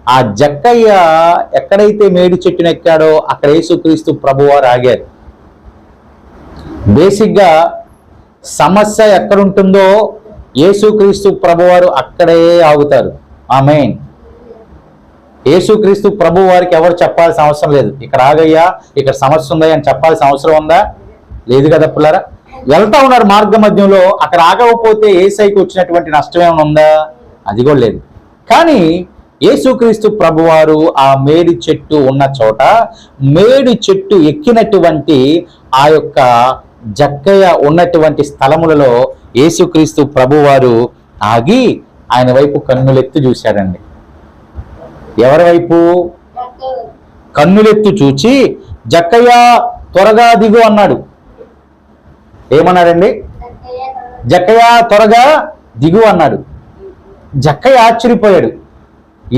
ఆ జక్కయ్య ఎక్కడైతే మేడి చెట్టును ఎక్కాడో అక్కడ యేసుక్రీస్తు ప్రభువారు ఆగారు. బేసిక్గా సమస్య ఎక్కడుంటుందో యేసుక్రీస్తు ప్రభువారు అక్కడే ఆగుతారు. ఆమేన్. యేసుక్రీస్తు ప్రభు వారికి ఎవరు చెప్పాల్సిన అవసరం లేదు. ఇక్కడ ఆగయ్యా, ఇక్కడ సమస్య ఉందా అని చెప్పాల్సిన అవసరం ఉందా? లేదు కదా పిల్లరా. వెళ్తా ఉన్నారు మార్గ మధ్యంలో, అక్కడ ఆగకపోతే యేసయ్యకి వచ్చినటువంటి నష్టం ఏమైనా ఉందా? అది కూడా లేదు. కానీ యేసుక్రీస్తు ప్రభువారు ఆ మేడి చెట్టు ఉన్న చోట, మేడి చెట్టు ఎక్కినటువంటి ఆ యొక్క జక్కయ్య ఉన్నటువంటి స్థలములలో యేసుక్రీస్తు ప్రభువారు ఆగి ఆయన వైపు కన్నులెత్తి చూశాడండి. ఎవరి వైపు? కన్నులెత్తి చూచి, జక్కయ్య త్వరగా దిగు అన్నాడు. ఏమన్నాడండి? జక్కయ్య త్వరగా దిగు అన్నాడు. జక్కయ్య ఆశ్చర్యపోయాడు.